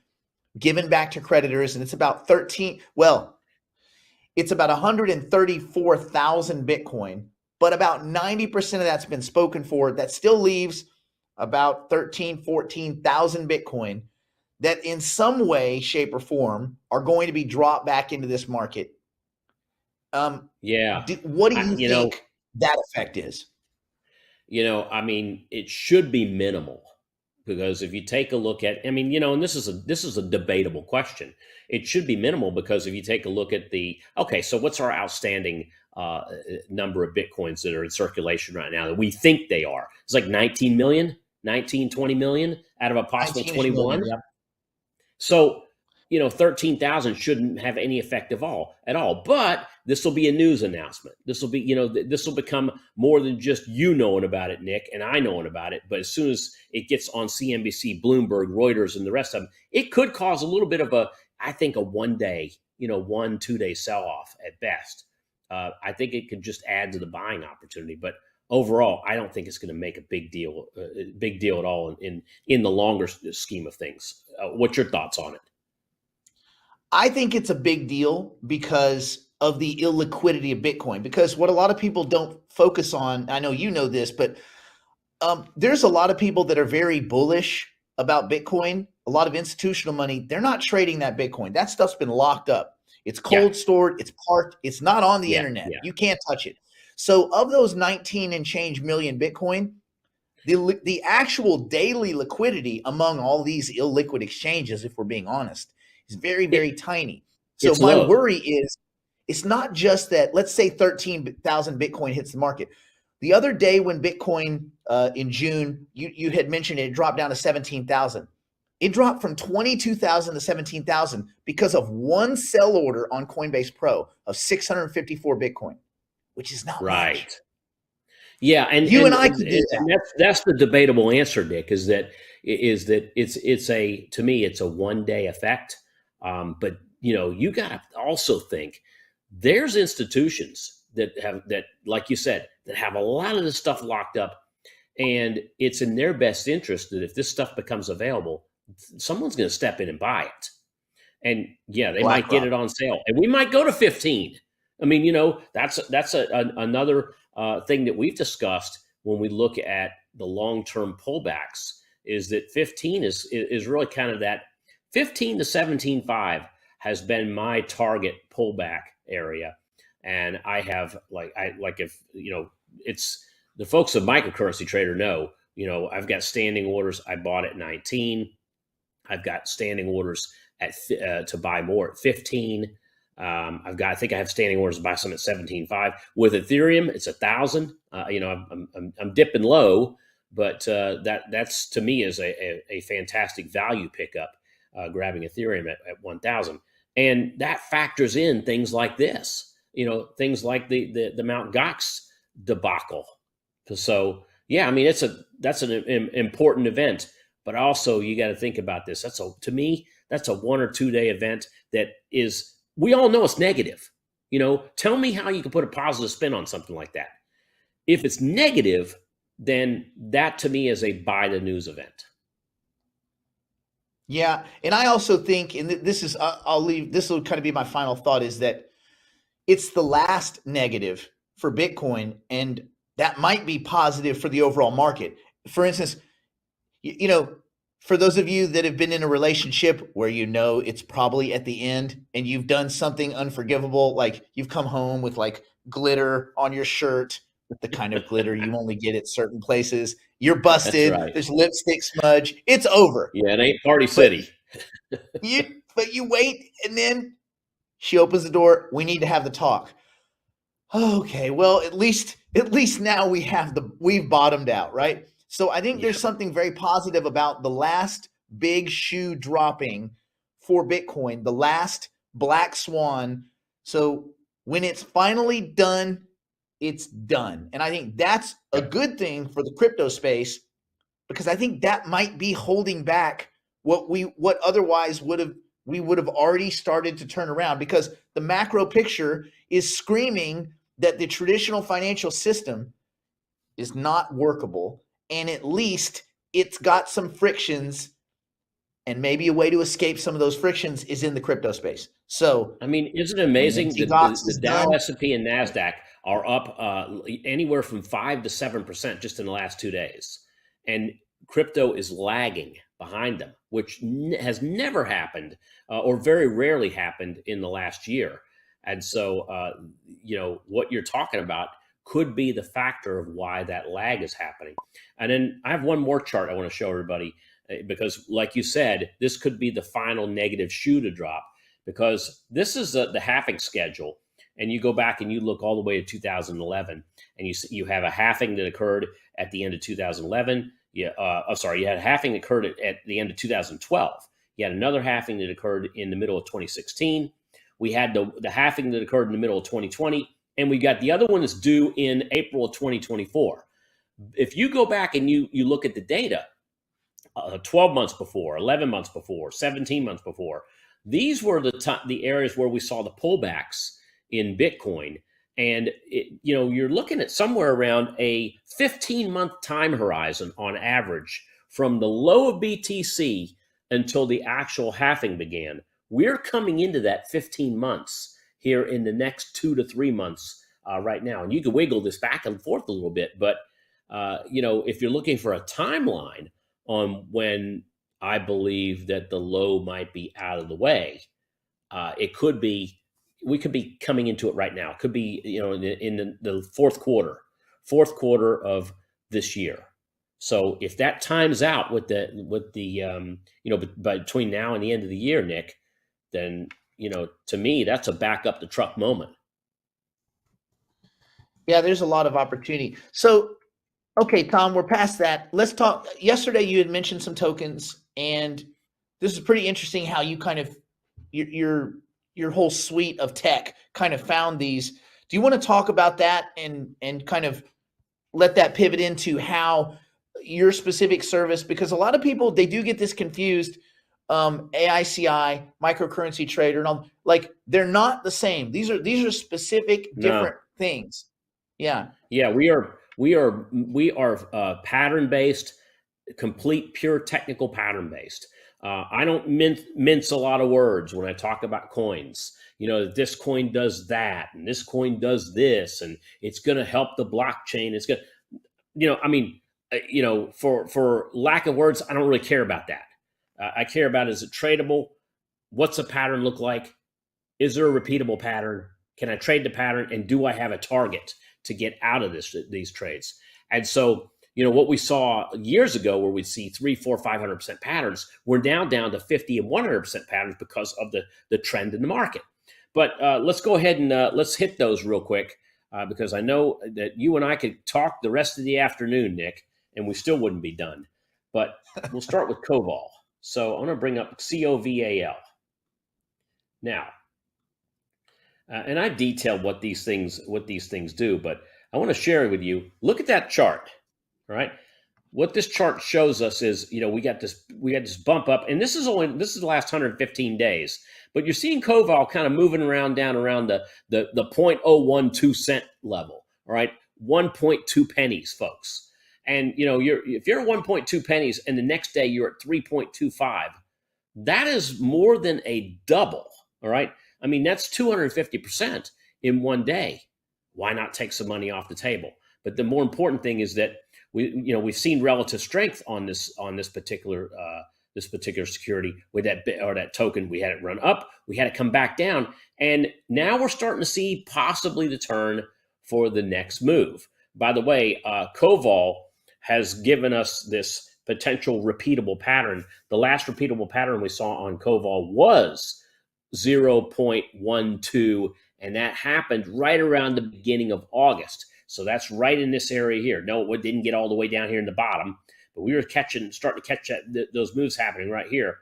given back to creditors, and it's about it's about 134,000 Bitcoin, but about 90% of that's been spoken for. That still leaves about 13,000, 14,000 Bitcoin that in some way, shape, or form are going to be dropped back into this market. What do you think that effect is? It should be minimal, because if you take a look at, and this is a debatable question. It should be minimal because if you take a look at so what's our outstanding number of Bitcoins that are in circulation right now that we think they are? It's like 19 million, 20 million out of a possible 21. Million, yep. So, 13,000 shouldn't have any effect at all. But this will be a news announcement. This will be, this will become more than just you knowing about it, Nick, and I knowing about it. But as soon as it gets on CNBC, Bloomberg, Reuters, and the rest of them, it could cause a little bit of a 1-day, 1-2 day sell-off at best. I think it could just add to the buying opportunity. But overall, I don't think it's going to make a big deal at all in the longer scheme of things. What's your thoughts on it? I think it's a big deal because of the illiquidity of Bitcoin. Because what a lot of people don't focus on, I know you know this, but there's a lot of people that are very bullish about Bitcoin. A lot of institutional money, they're not trading that Bitcoin. That stuff's been locked up. It's cold stored. It's parked. It's not on the internet. You can't touch it. So of those 19 and change million Bitcoin, the actual daily liquidity among all these illiquid exchanges, if we're being honest, is very, very tiny. So my worry is it's not just that, let's say 13,000 Bitcoin hits the market. The other day when Bitcoin in June, you had mentioned it dropped down to 17,000. It dropped from 22,000 to 17,000 because of one sell order on Coinbase Pro of 654 Bitcoin, which is not much. Yeah, and you and I could do that. And that's the debatable answer, Nick. Is that to me it's a 1-day effect. But you got to also think there's institutions that like you said, that have a lot of this stuff locked up, and it's in their best interest that if this stuff becomes available, someone's going to step in and buy it. And they might get it on sale, and we might go to 15. That's another thing that we've discussed when we look at the long-term pullbacks, is that 15 is really kind of that 15 to 17.5 has been my target pullback area. And I have it's the folks of Microcurrency Trader know, I've got standing orders. I bought at 19. I've got standing orders to buy more at 15. I think I have standing orders to buy some at 17.5. With Ethereum, it's 1,000. I'm dipping low, but that's to me is a fantastic value pickup, grabbing Ethereum at 1,000. And that factors in things like this, things like the Mt. Gox debacle. So that's an important event, but also you got to think about this. To me, that's a 1 or 2 day event that is, we all know it's negative. Tell me how you can put a positive spin on something like that. If it's negative, then that to me is a buy the news event. Yeah. And I also think, and this will kind of be my final thought, is that it's the last negative for Bitcoin, and that might be positive for the overall market. For instance, you know, for those of you that have been in a relationship where you know it's probably at the end and you've done something unforgivable, like you've come home with like glitter on your shirt, the kind of glitter you only get at certain places. You're busted. That's right. There's lipstick smudge. It's over. Yeah, it ain't Party City. But you wait, and then she opens the door. We need to have the talk. Okay, well, at least now we've bottomed out, right? So I think there's something very positive about the last big shoe dropping for Bitcoin, the last black swan. So when it's finally done, it's done. And I think that's a good thing for the crypto space, because I think that might be holding back what otherwise we would have already started to turn around, because the macro picture is screaming that the traditional financial system is not workable, and at least it's got some frictions, and maybe a way to escape some of those frictions is in the crypto space. So, I mean, isn't it amazing that the Dow, S&P, and NASDAQ are up anywhere from 5 to 7% just in the last 2 days, and crypto is lagging behind them, which has never happened or very rarely happened in the last year. And so, what you're talking about could be the factor of why that lag is happening. And then I have one more chart I want to show everybody, because like you said, this could be the final negative shoe to drop, because this is the halving schedule. And you go back and you look all the way to 2011, and you have a halving that occurred at the end of 2011. You had a halving that occurred at the end of 2012. You had another halving that occurred in the middle of 2016. We had the halving that occurred in the middle of 2020, and we got the other one that's due in April of 2024. If you go back and you look at the data, 12 months before, 11 months before, 17 months before, these were the areas where we saw the pullbacks in Bitcoin. And you're looking at somewhere around a 15-month time horizon on average from the low of BTC until the actual halving began. We're coming into that 15 months here in the next 2 to 3 months right now. And you can wiggle this back and forth a little bit. But, if you're looking for a timeline on when I believe that the low might be out of the way, we could be coming into it right now. It could be, in the fourth quarter of this year. So if that times out with the between now and the end of the year, Nick, then, to me, that's a back up the truck moment. Yeah, there's a lot of opportunity. So, okay, Tom, we're past that. Let's talk. Yesterday, you had mentioned some tokens, and this is pretty interesting how you kind of, your whole suite of tech kind of found these. Do you want to talk about that and kind of let that pivot into how your specific service, because a lot of people, they do get this confused. AICI, microcurrency trader, and all, like, they're not the same. These are specific different things. Yeah. Yeah, we are pattern based, complete pure technical pattern based. I don't mince a lot of words when I talk about coins. This coin does that, and this coin does this, and it's going to help the blockchain. It's going to, for lack of words, I don't really care about that. I care about, is it tradable? What's the pattern look like? Is there a repeatable pattern? Can I trade the pattern? And do I have a target to get out of these trades? And so, what we saw years ago, where we'd see 300, 400, 500% patterns, we're now down to 50 and 100% patterns because of the trend in the market. But let's go ahead and let's hit those real quick, because I know that you and I could talk the rest of the afternoon, Nick, and we still wouldn't be done. But we'll start with COVAL. So I'm going to bring up COVAL. Now, and I detailed what these things do, but I want to share with you. Look at that chart. All right. What this chart shows us is, we got this bump up, and this is the last 115 days. But you're seeing COVAL kind of moving around the 0.012 cent level. All right, 1.2 pennies, folks. And if you're at 1.2 pennies, and the next day you're at 3.25, that is more than a double. All right. I mean, that's 250% in one day. Why not take some money off the table? But the more important thing is that we've seen relative strength on this particular security with that token. We had it run up, we had it come back down, and now we're starting to see possibly the turn for the next move. By the way, Coval has given us this potential repeatable pattern. The last repeatable pattern we saw on Coval was 0.12, and that happened right around the beginning of August. So that's right in this area here. No, it didn't get all the way down here in the bottom, but we were starting to catch those moves happening right here.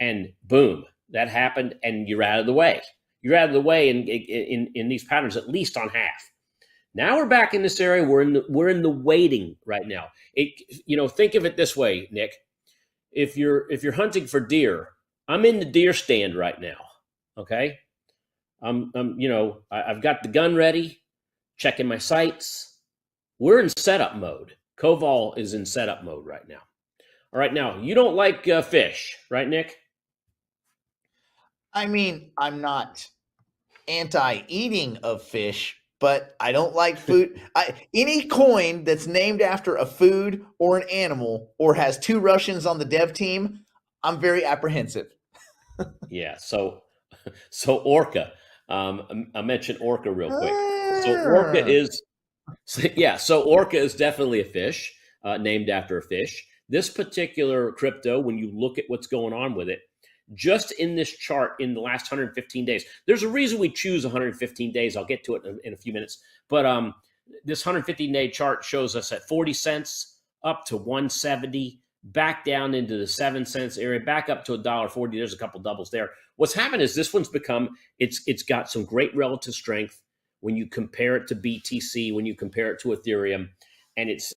And boom, that happened, and you're out of the way. You're out of the way in these patterns, at least on half. Now we're back in this area. We're in the waiting right now. Think of it this way, Nick. If you're hunting for deer, I'm in the deer stand right now. Okay, I've got the gun ready, checking my sights. We're in setup mode. Coval is in setup mode right now. All right, now you don't like fish, right, Nick? I mean, I'm not anti-eating of fish, but I don't like food. Any coin that's named after a food or an animal or has two Russians on the dev team, I'm very apprehensive. Yeah. So Orca. I mentioned Orca real quick. So Orca is definitely a fish, named after a fish. This particular crypto, when you look at what's going on with it, just in this chart in the last 115 days, there's a reason we choose 115 days. I'll get to it in a few minutes. But this 115-day chart shows us at 40 cents up to 170, back down into the 7 cents area, back up to $1.40. There's a couple doubles there. What's happened is this one's it's got some great relative strength when you compare it to BTC, when you compare it to Ethereum, and it's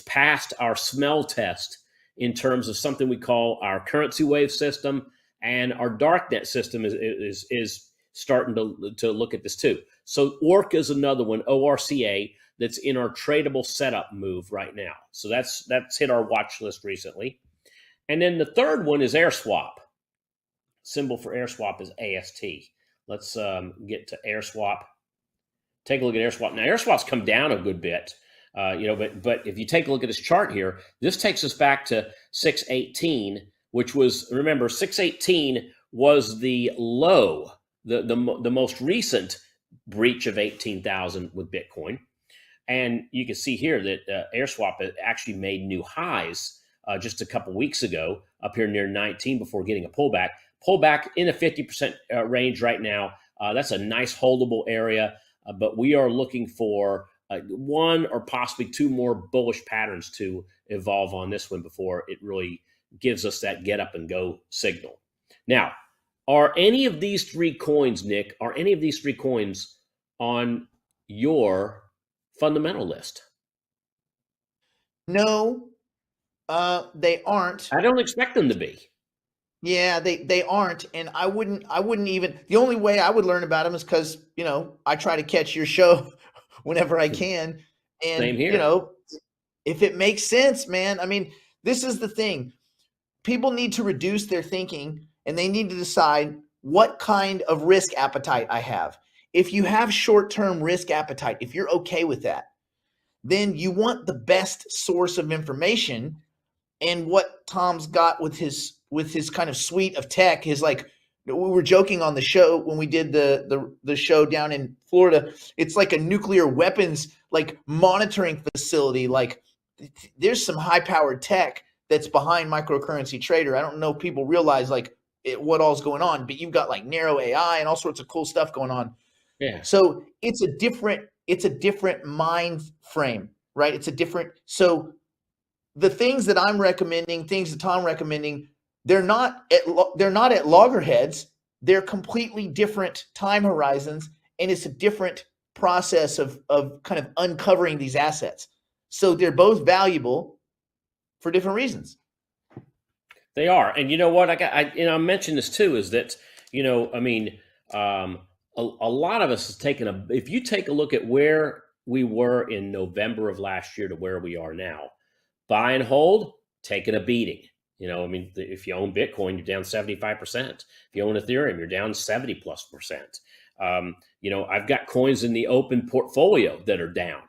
passed our smell test in terms of something we call our currency wave system, and our darknet system is starting to look at this too. So Orca is another one, ORCA, that's in our tradable setup move right now. So that's hit our watch list recently. And then the third one is AirSwap. Symbol for AirSwap is AST. Let's get to AirSwap. Take a look at AirSwap. Now AirSwap's come down a good bit. But if you take a look at this chart here, this takes us back to 618, which was, remember, 618 was the low, the most recent breach of 18,000 with Bitcoin. And you can see here that AirSwap actually made new highs just a couple weeks ago up here near 19 before getting a pullback. Pullback in a 50% range right now. That's a nice holdable area, but we are looking for one or possibly two more bullish patterns to evolve on this one before it really gives us that get up and go signal. Now, are any of these three coins, Nick, on your fundamental list? No, they aren't. I don't expect them to be. Yeah, they aren't, and I wouldn't even. The only way I would learn about them is because I try to catch your show whenever I can, and Same here. If it makes sense, man. I mean, this is the thing. People need to reduce their thinking, and they need to decide what kind of risk appetite I have. If you have short-term risk appetite, if you're okay with that, then you want the best source of information. And what Tom's got with his kind of suite of tech is like, we were joking on the show when we did the show down in Florida. It's like a nuclear weapons like monitoring facility. Like there's some high powered tech that's behind Microcurrency Trader. I don't know if people realize what all's going on, but you've got like narrow AI and all sorts of cool stuff going on. Yeah. So it's a different mind frame, right? So the things that I'm recommending, things that Tom recommending, they're not at loggerheads. They're completely different time horizons, and it's a different process of kind of uncovering these assets. So they're both valuable for different reasons. They are, and you know what? I mentioned this too. Is that a lot of us has taken if you take a look at where we were in November of last year to where we are now, buy and hold, taking a beating. If you own Bitcoin, you're down 75%. If you own Ethereum, you're down 70+%. I've got coins in the open portfolio that are down.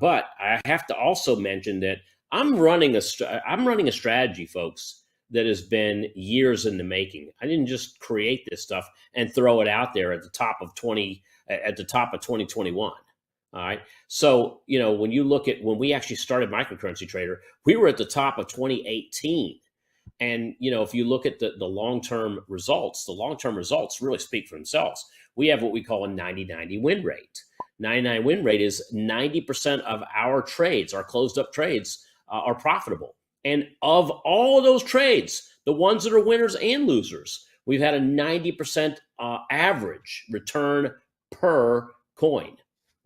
But I have to also mention that I'm running a strategy, folks, that has been years in the making. I didn't just create this stuff and throw it out there at the top of 2021. All right. So, when you look at when we actually started Microcurrency Trader, we were at the top of 2018. And, if you look at the long-term results really speak for themselves. We have what we call a 90-90 win rate. 99 win rate is 90% of our trades, our closed up trades, are profitable. And of all of those trades, the ones that are winners and losers, we've had a 90% average return per coin.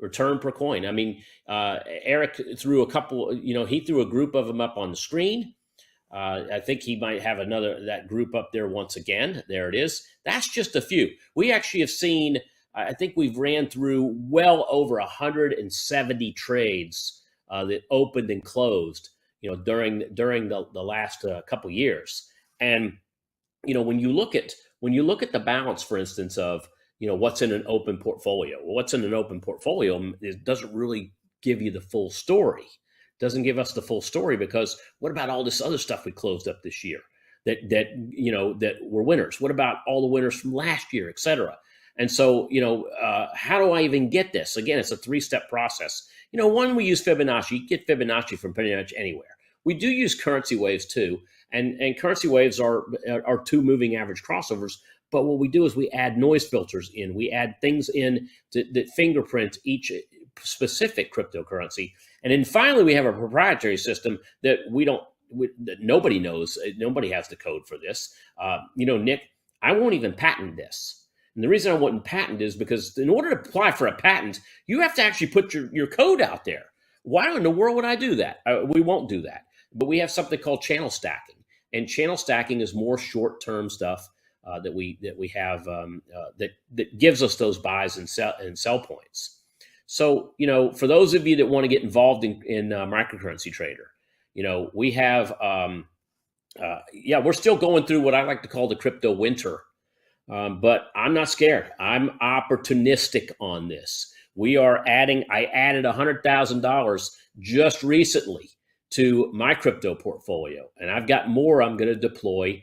I mean, Eric threw a couple, he threw a group of them up on the screen. I think he might have that group up there once again. There it is. That's just a few. We actually have seen, I think we've ran through well over 170 trades that opened and closed, during the last couple years. And, when you look at the balance, for instance, of, what's in an open portfolio, it doesn't really give you the full story. Doesn't give us the full story, because what about all this other stuff we closed up this year that were winners? What about all the winners from last year, et cetera? And so, how do I even get this? Again, it's a 3-step process. One, we use Fibonacci. You get Fibonacci from pretty much anywhere. We do use currency waves too. And currency waves are 2 moving average crossovers. But what we do is we add noise filters in. We add things in that fingerprint each specific cryptocurrency. And then finally, we have a proprietary system that that nobody knows. Nobody has the code for this. Nick, I won't even patent this. And the reason I wouldn't patent is because in order to apply for a patent, you have to actually put your code out there. Why in the world would I do that? We won't do that. But we have something called channel stacking. And channel stacking is more short-term stuff that we have that gives us those buys and sell points. So, for those of you that want to get involved in Microcurrency Trader, we have, we're still going through what I like to call the crypto winter. But I'm not scared. I'm opportunistic on this. I added $100,000 just recently to my crypto portfolio. And I've got more I'm going to deploy,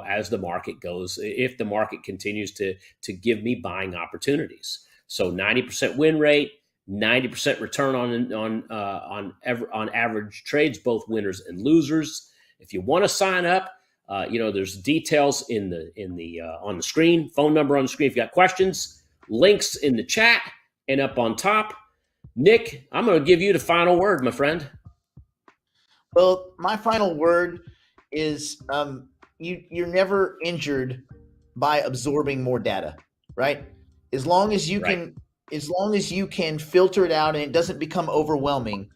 as the market goes, if the market continues to give me buying opportunities. So 90% win rate, 90% return on average trades, both winners and losers. If you want to sign up, there's details on the screen, phone number on the screen. If you got questions, links in the chat and up on top. Nick, I'm going to give you the final word, my friend. Well, my final word is you're never injured by absorbing more data, right? As long as you can filter it out and it doesn't become overwhelming,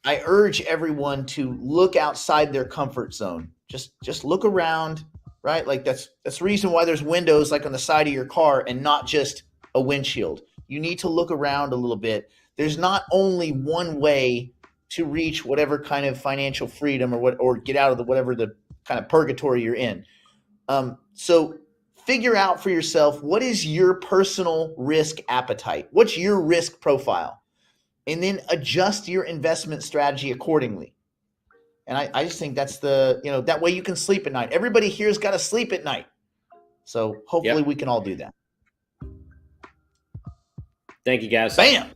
I urge everyone to look outside their comfort zone. Just look around, right? Like that's the reason why there's windows like on the side of your car and not just a windshield. You need to look around a little bit. There's not only one way to reach whatever kind of financial freedom or get out of whatever the kind of purgatory you're in. So figure out for yourself, what is your personal risk appetite? What's your risk profile? And then adjust your investment strategy accordingly. And I just think that's that way you can sleep at night. Everybody here's got to sleep at night. So hopefully we can all do that. Thank you, guys. Bam.